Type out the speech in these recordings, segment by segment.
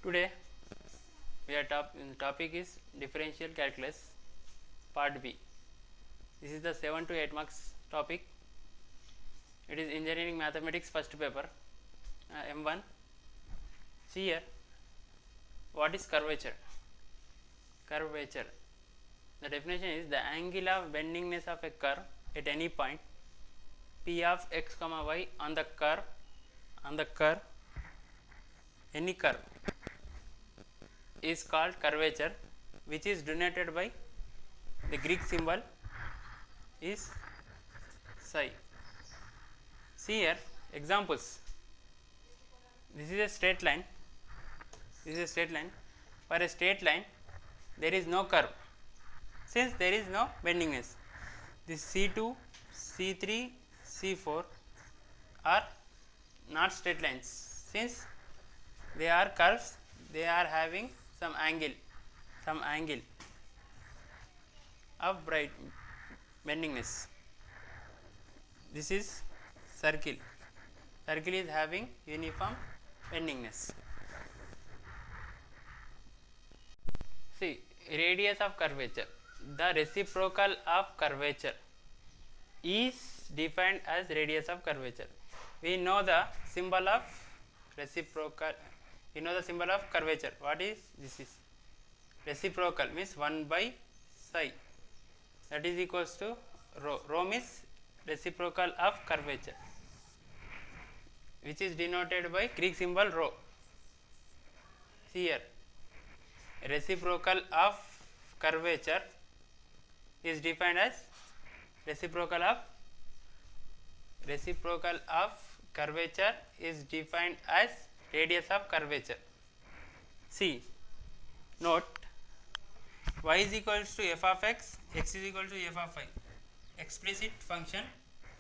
Today we are topic is differential calculus part B. This is the 7 to 8 marks topic. It is engineering mathematics first paper M1. See here, what is curvature? Curvature, the definition is the angle of bendingness of a curve at any point p of x comma y on the curve any curve is called curvature, which is denoted by the Greek symbol is psi. See here examples. This is a straight line. For a straight line there is no curve, since there is no bendingness. This C2, C3, C4 are not straight lines, since they are curves, they are having some angle of bendingness. This is circle is having uniform bendingness. See, radius of curvature, the reciprocal of curvature is defined as radius of curvature. We know the symbol of reciprocal, we know the symbol of curvature. What is this? Is reciprocal means 1 by psi, that is equals to rho. Rho means reciprocal of curvature, which is denoted by Greek symbol rho. See here, reciprocal of curvature is defined as reciprocal of curvature is defined as radius of curvature. See, note, y is equals to f of x, x is equal to f of y. Explicit function.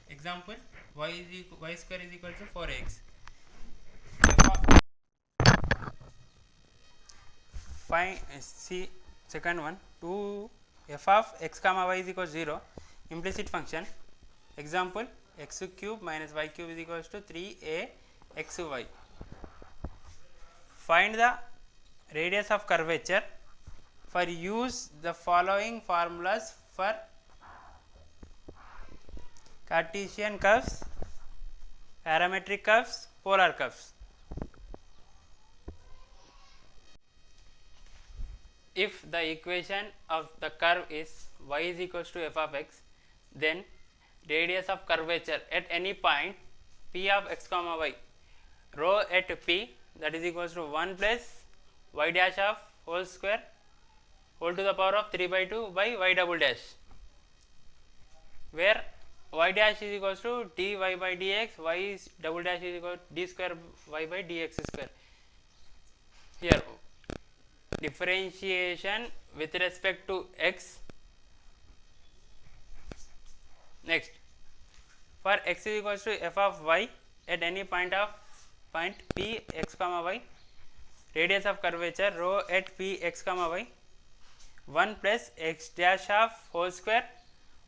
Example, y square is equal to 4x. See second one, 2 f of x comma y is equal to 0. Implicit function. Example, x cube minus y cube is equals to 3a xy. Find the radius of curvature. For use the following formulas for Cartesian curves, parametric curves, polar curves. If the equation of the curve is y is equals to f of x, then radius of curvature at any point p of x comma y, rho at p, that is equals to 1 plus y dash of whole square whole to the power of 3 by 2 by y double dash, where y dash is equals to dy by dx, y double dash is equal to d square y by dx square. Here differentiation with respect to x. Next, for x is equals to f of y at any point p x comma y, radius of curvature rho at p x comma y, 1 plus x dash of whole square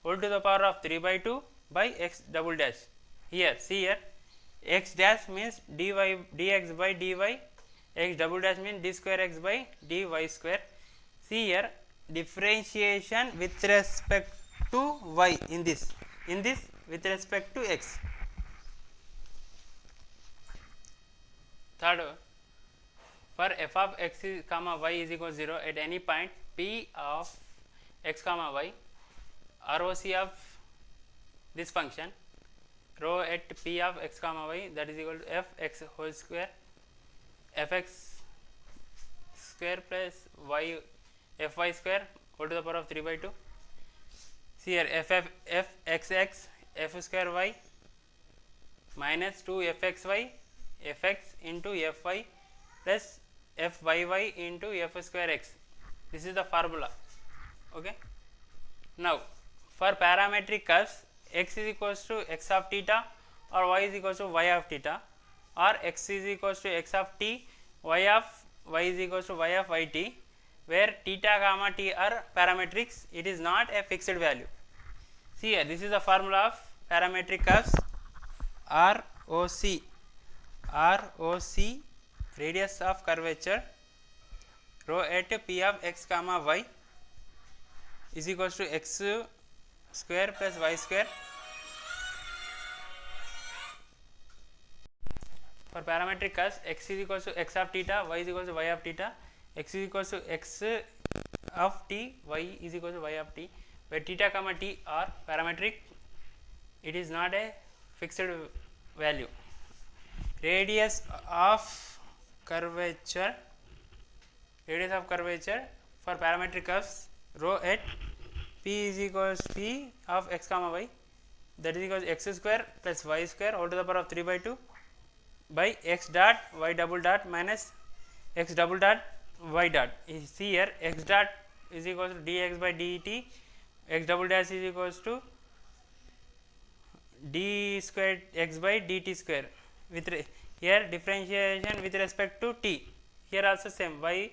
whole to the power of 3 by 2 by x double dash. Here, see here, x dash means dx by dy, x double dash means d square x by dy square. See here, differentiation with respect to y in this with respect to x. Third, for f of x comma y is equal to 0 at any point p of x comma y, ROC of this function rho at p of x comma y, that is equal to f x whole square, f x square plus y f y square whole to the power of 3 by 2. See here, f x x f square y minus 2 f x y f x into f y plus f y y into f square x. This is the formula. Okay. Now, for parametric curves, x is equals to x of theta or y is equals to y of theta, or x is equals to x of t, y is equals to y of yt, where theta comma t are parametrics, it is not a fixed value. See here, this is the formula of parametric curves. ROC, radius of curvature rho at p of x comma y is equals to x square plus y square. For parametric curves, x is equals to x of theta, y is equals to y of theta, x is equals to x of t, y is equals to y of t, where theta comma t are parametric, it is not a fixed value. Radius of curvature for parametric curves, rho at p is equals to p of x comma y, that is equals to x square plus y square whole to the power of 3 by 2 by x dot y double dot minus x double dot y dot. You see here x dot is equals to dx by dt, x double dash is equals to d square x by dt square, with here differentiation with respect to t, here also same y,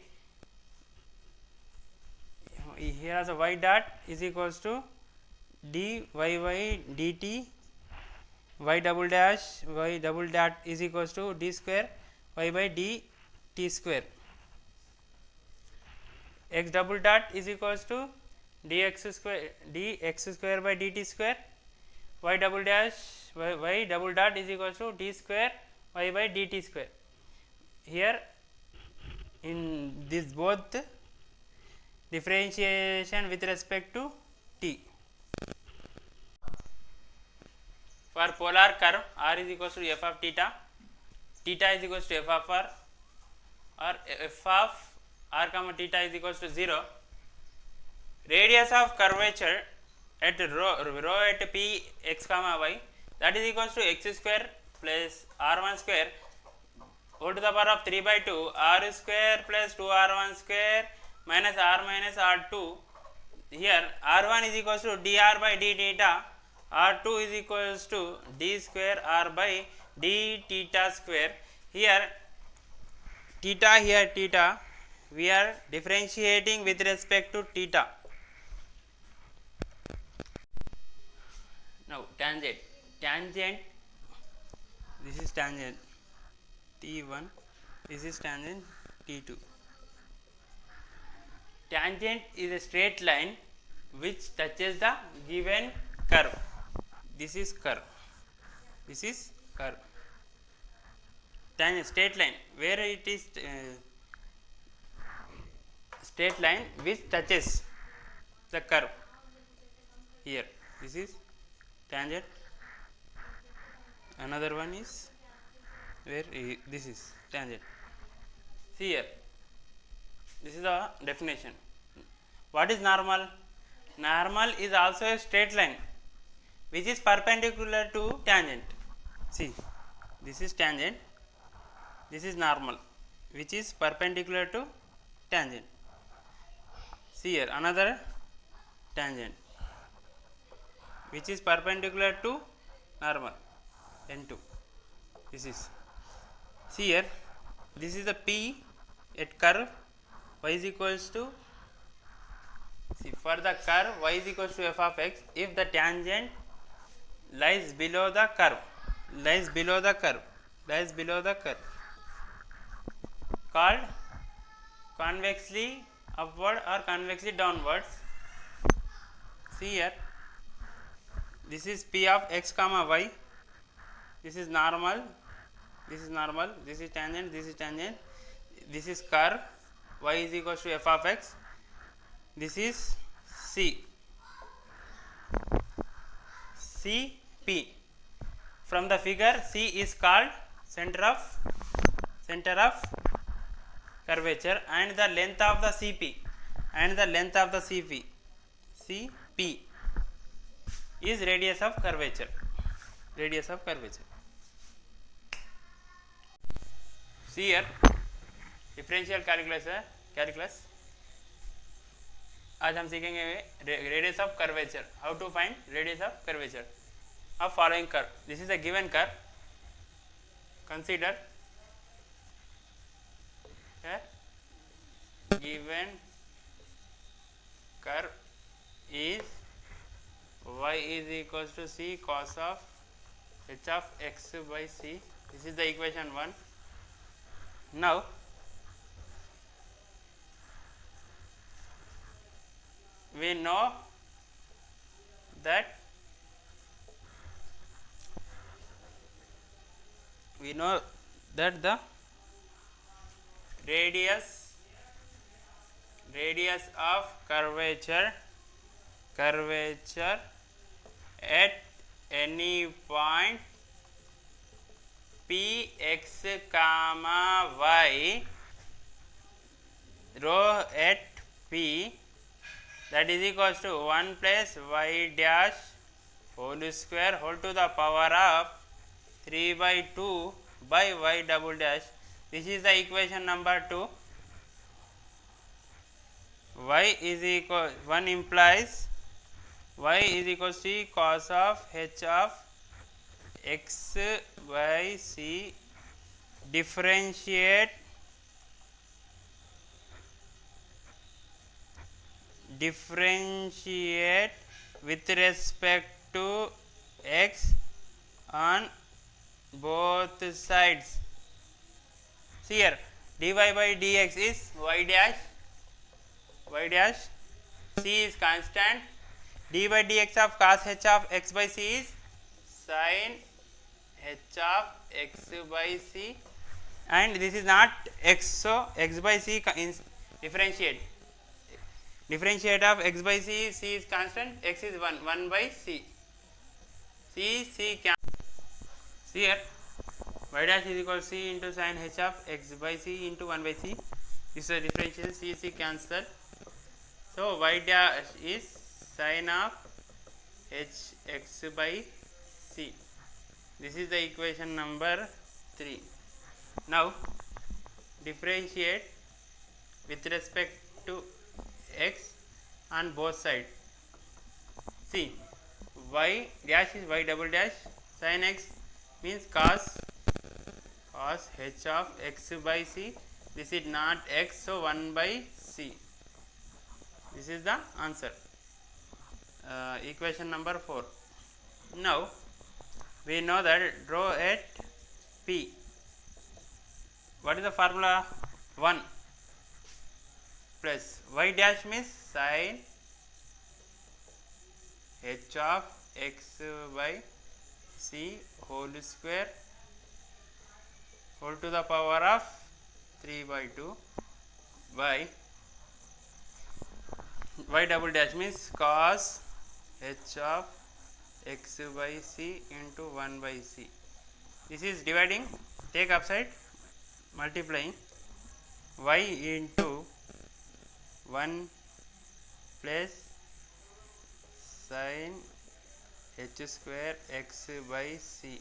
here also y dot is equals to dy by dt, y double dot is equals to d square y by dt square, x double dot is equals to dx square by dt square, y double dot is equals to d square y by dt square. Here in this both differentiation with respect to t. For polar curve, r is equals to f of theta, theta is equals to f of r, or f of r comma theta is equals to 0. Radius of curvature at rho at p x comma y, that is equals to x square plus r1 square whole to the power of 3 by 2 r square plus 2r1 square minus r2. Here r1 is equals to dr by d theta, r2 is equals to d square r by d theta square. Here theta we are differentiating with respect to theta. Now tangent, this is tangent T1, this is tangent T2. Tangent is a straight line which touches the given curve. This is curve. Tangent, straight line, where it is straight line which touches the curve. Here, this is tangent. Another one is where this is tangent. See here, this is the definition. What is normal? Normal is also a straight line which is perpendicular to tangent. See, this is tangent, this is normal which is perpendicular to tangent. See here, another tangent which is perpendicular to normal, n2. This is, see here, this is the p at curve y is equals to, see, for the curve y is equals to f of x, if the tangent lies below the curve, called convexly upward or convexly downwards. See here, this is p of x comma y, this is normal, this is tangent, this is curve, y is equals to f of x, this is c, p. From the figure, c is called center of curvature, and the length of the cp is radius of curvature. See here, differential calculus. आज हम सीखेंगे radius of curvature. How to find radius of curvature of following curve. This is a given curve. Consider a given curve is y is equals to c cos of h of x by c. This is the equation 1. Now we know that the radius of curvature at any point p x comma y rho at p, that is equals to 1 plus y dash whole square whole to the power of 3 by 2 by y double dash. This is the equation number 2. Y is equal 1 implies y is equal to c cos of h of x by c differentiate with respect to x on both sides. See here, dy by dx is y dash, c is constant, d by dx of cos h of x by c is sin h of x by c, and this is not x, so x by c differentiate of x by c, c is constant, x is 1 by c, c can see here y dash is equal to c into sin h of x by c into 1 by c. This is a differential, c cancel, so y dash is sin of h x by c. This is the equation number 3. Now differentiate with respect to x on both sides. See, y dash is y double dash, sin x means cos h of x by c. This is not x, so 1 by c. This is the answer. Equation number 4. Now we know that rho at p. What is the formula? 1 plus y dash means sin h of x by c whole square whole to the power of 3 by 2 by y double dash means cos h of x by c into 1 by c. This is dividing, take upside, multiplying y into 1 plus sin h square x by c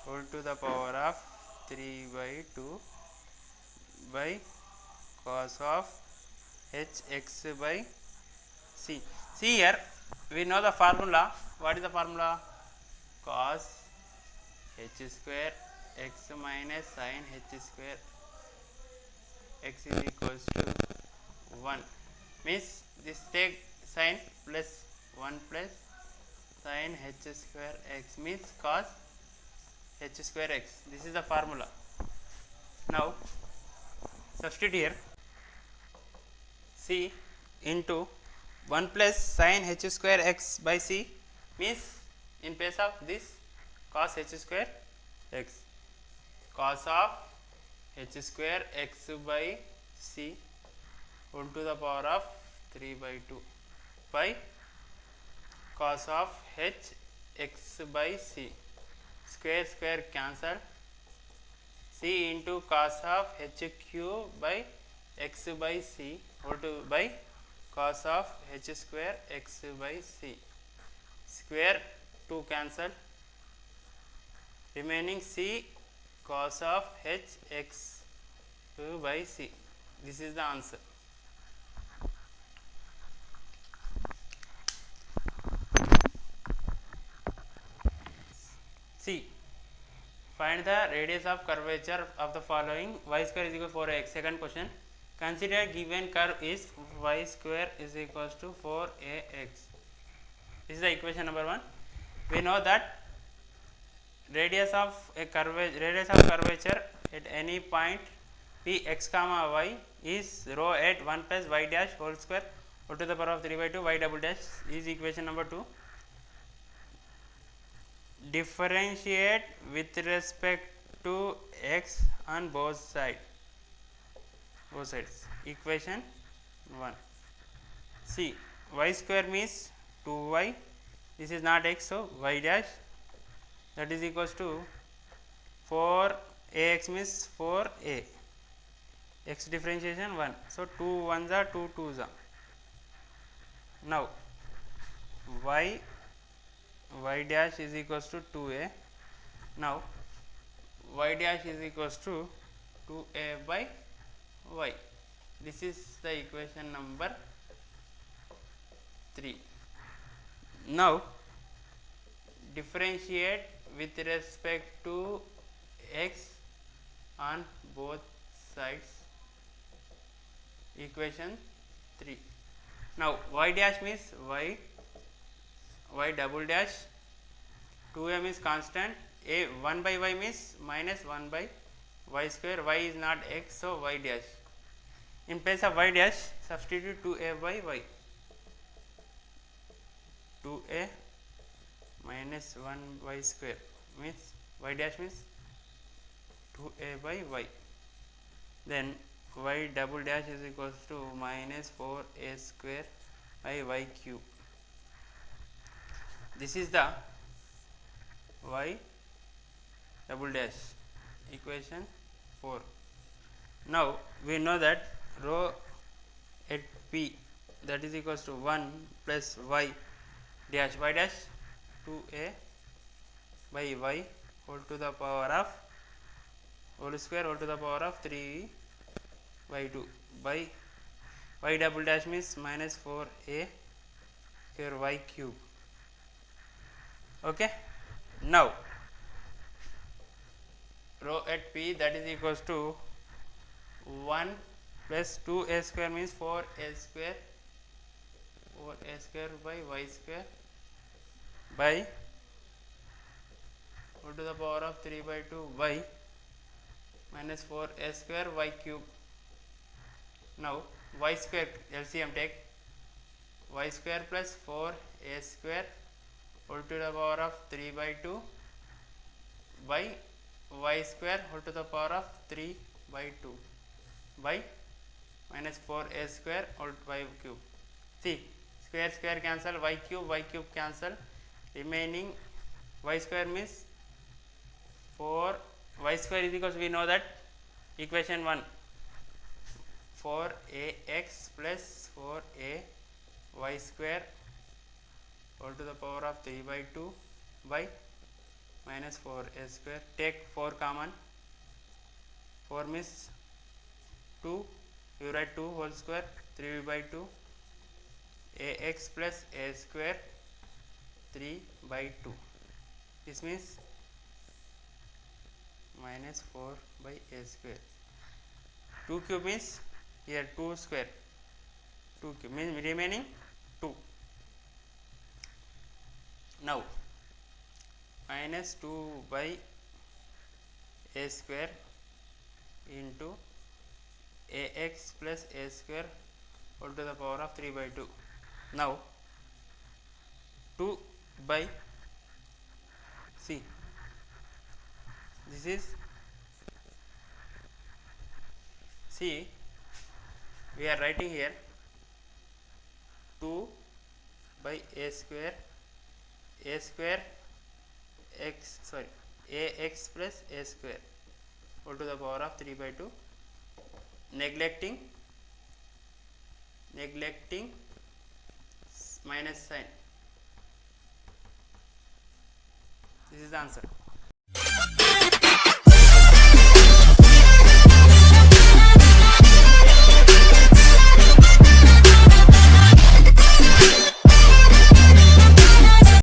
whole to the power of 3 by 2 by cos of h x by c. See here, we know the formula. What is the formula? Cos h square x minus sin h square x is equals to 1, means this take sin plus 1 plus sin h square x means cos h square x. This is the formula. Now substitute here, c into 1 plus sin h square x by c means in place of this cos h square x, cos of h square x by c whole to the power of 3 by 2 by cos of h x by c, square cancel, c into cos of h cube by x by c whole to by cos of h square x by c, square 2 cancel, remaining c cos of h x by c. This is the answer. C. Find the radius of curvature of the following: y square is equal to 4ax. Second question, consider given curve is y square is equals to 4ax. This is the equation number 1. We know that radius of curvature at any point p x comma y is rho at 1 plus y dash whole square whole to the power of 3 by 2 y double dash is equation number 2. Differentiate with respect to x on both sides. Equation 1. See, y square means 2y, this is not x, so y dash, that is equals to 4ax means 4a, x differentiation 1, so 2 1s are 2 2s are. Now y dash is equals to 2a. Now y dash is equals to 2a by y. This is the equation number 3. Now differentiate with respect to x on both sides, equation 3. Now y dash means y double dash, 2m is constant, a 1 by y means minus 1 by y square, y is not x, so y dash. In place of y dash, substitute 2a by y, 2a minus 1 y square means y dash means 2a by y, then y double dash is equals to minus 4a square by y cube. This is the y double dash, equation 4. Now we know that rho at p, that is equals to 1 plus y dash 2a by y whole to the power of whole square whole to the power of 3 by 2 by y double dash means minus 4a square y cube. Okay. Now rho at p, that is equals to 1 plus 2a square means 4a square by y square by whole to the power of 3 by 2 y minus 4a square y cube. Now y square LCM take, y square plus 4a square whole to the power of 3 by 2 by y square whole to the power of 3 by 2 by minus 4a square whole by cube. See, square cancel, y cube cancel, remaining y square means 4, y square is equals, we know that equation 1, 4ax plus 4a y square whole to the power of 3 by 2 by minus 4a square. Take 4 common, 4 means 2, you write 2 whole square, 3 by 2, ax plus a square 3 by 2, this means minus 4 by a square. 2 cube means here 2 square, 2 cube means remaining 2. Now minus 2 by a square into ax plus a square whole to the power of 3 by 2. Now 2 by, see, this is, see, we are writing here 2 by a square x, sorry, ax plus a square whole to the power of 3 by 2, neglecting minus sign. This is the answer.